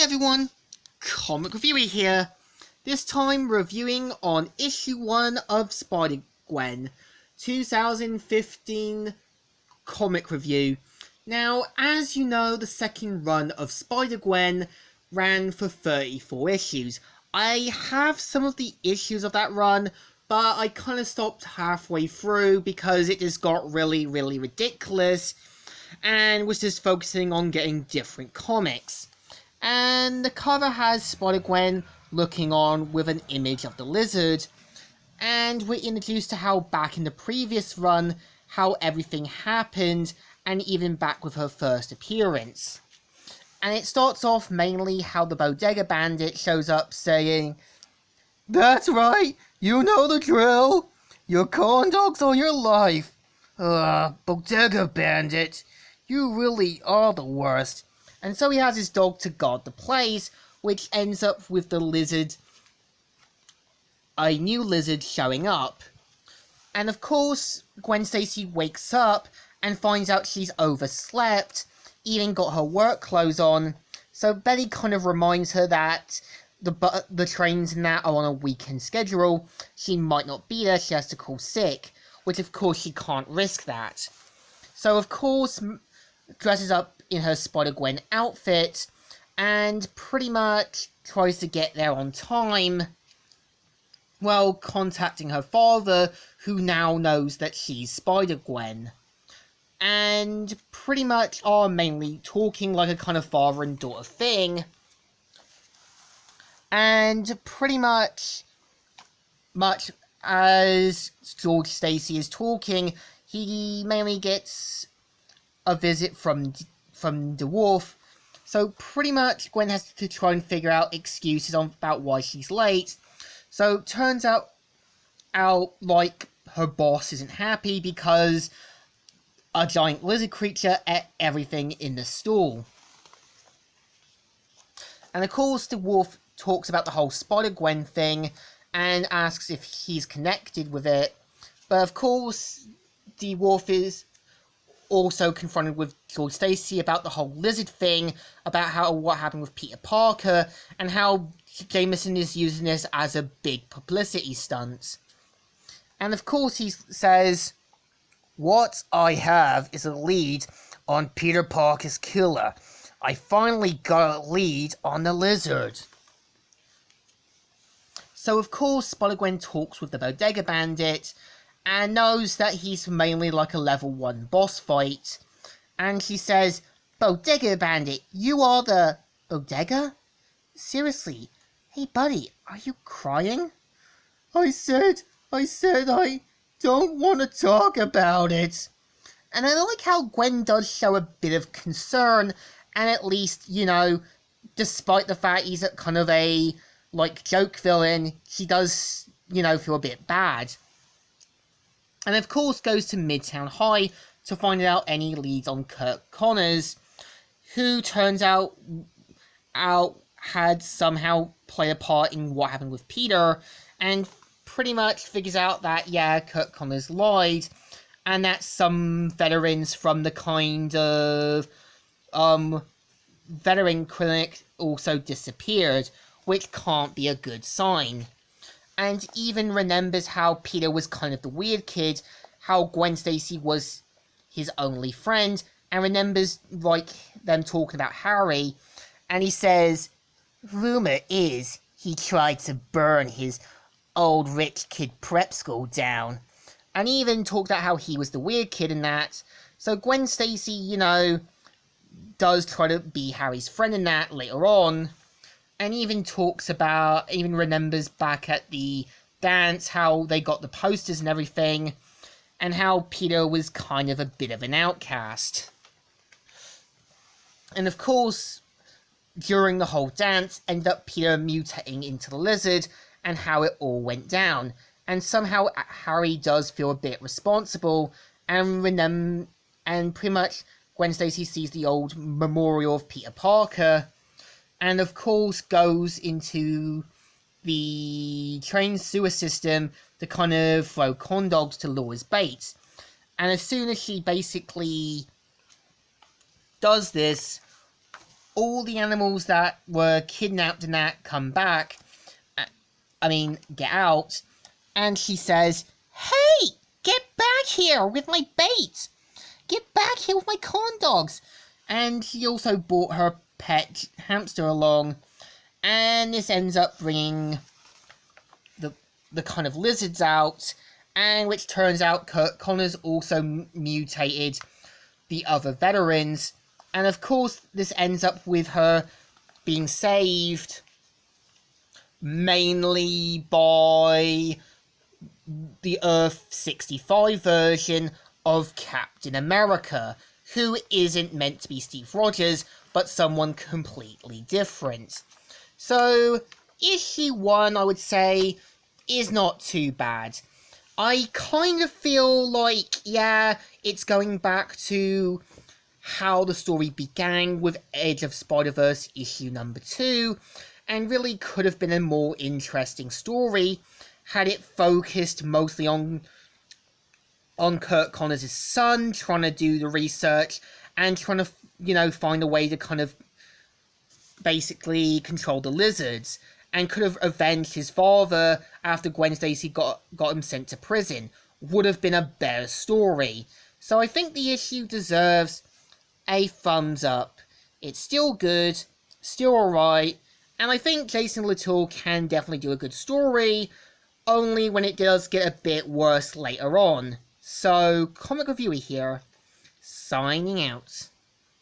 everyone, Comic Reviewer here, this time reviewing on issue 1 of Spider-Gwen, 2015 comic review. Now, as you know, the second run of Spider-Gwen ran for 34 issues. I have some of the issues of that run, but I kind of stopped halfway through because it just got really ridiculous and was just focusing on getting different comics. And the cover has Spider-Gwen looking on with an image of the lizard, and we're introduced to how back in the previous run, how everything happened, and even back with her first appearance. And it starts off mainly how the Bodega Bandit shows up saying, "That's right, you know the drill, your corn dogs or your life. Bodega Bandit, you really are the worst." And so he has his dog to guard the place, which ends up with the lizard, a new lizard showing up. And of course, Gwen Stacy wakes up and finds out she's overslept, even got her work clothes on. So Betty kind of reminds her that the trains and that are on a weekend schedule. She might not be there, she has to call sick, which of course she can't risk that. So of course, dresses up in her Spider-Gwen outfit and pretty much tries to get there on time while contacting her father, who now knows that she's Spider-Gwen, and pretty much are mainly talking like a kind of father and daughter thing. And pretty much as George Stacy is talking, he mainly gets a visit from the Wolf. So pretty much Gwen has to try and figure out excuses about why she's late. So turns out like her boss isn't happy because a giant lizard creature ate everything in the stall. And of course the Wolf talks about the whole Spider-Gwen thing and asks if he's connected with it. But of course the Wolf is also confronted with George Stacy about the whole lizard thing, about what happened with Peter Parker, and how Jameson is using this as a big publicity stunt. And of course he says, "What I have is a lead on Peter Parker's killer. I finally got a lead on the lizard." So of course Spider-Gwen talks with the Bodega Bandit and knows that he's mainly like a level 1 boss fight. And she says, "Bodega Bandit, you are the Bodega? Seriously, hey buddy, are you crying?" I said I don't want to talk about it." And I like how Gwen does show a bit of concern, and at least, despite the fact he's kind of a, joke villain, she does, feel a bit bad. And of course goes to Midtown High to find out any leads on Kirk Connors, who turns out had somehow played a part in what happened with Peter, and pretty much figures out that, yeah, Kirk Connors lied, and that some veterans from the kind of veteran clinic also disappeared, which can't be a good sign. And even remembers how Peter was kind of the weird kid, how Gwen Stacy was his only friend, and remembers, them talking about Harry, and he says, "Rumor is he tried to burn his old rich kid prep school down," and he even talked about how he was the weird kid in that. So Gwen Stacy, does try to be Harry's friend in that later on. And even remembers back at the dance how they got the posters and everything, and how Peter was kind of a bit of an outcast. And of course, during the whole dance, ended up Peter mutating into the lizard, and how it all went down. And somehow Harry does feel a bit responsible, and pretty much Gwen Stacy sees the old memorial of Peter Parker, and of course goes into the train sewer system to kind of throw corn dogs to lure as bait. And as soon as she basically does this, all the animals that were kidnapped in that come back. Get out. And she says, "Hey, get back here with my bait! Get back here with my corn dogs!" And she also brought her pet hamster along. And this ends up bringing the kind of lizards out, and which turns out Kurt Connors also mutated the other veterans. And of course, this ends up with her being saved mainly by the Earth 65 version of Captain America, who isn't meant to be Steve Rogers, but someone completely different. So, issue 1, I would say, is not too bad. I kind of feel like, yeah, it's going back to how the story began with Edge of Spider-Verse issue number 2, and really could have been a more interesting story had it focused mostly on Kurt Connors' son, trying to do the research, and trying to, find a way to kind of basically control the lizards, and could have avenged his father after Gwen Stacy got him sent to prison. Would have been a better story. So I think the issue deserves a thumbs up. It's still good, still alright, and I think Jason Latour can definitely do a good story, only when it does get a bit worse later on. So, Comic Reviewer here, signing out.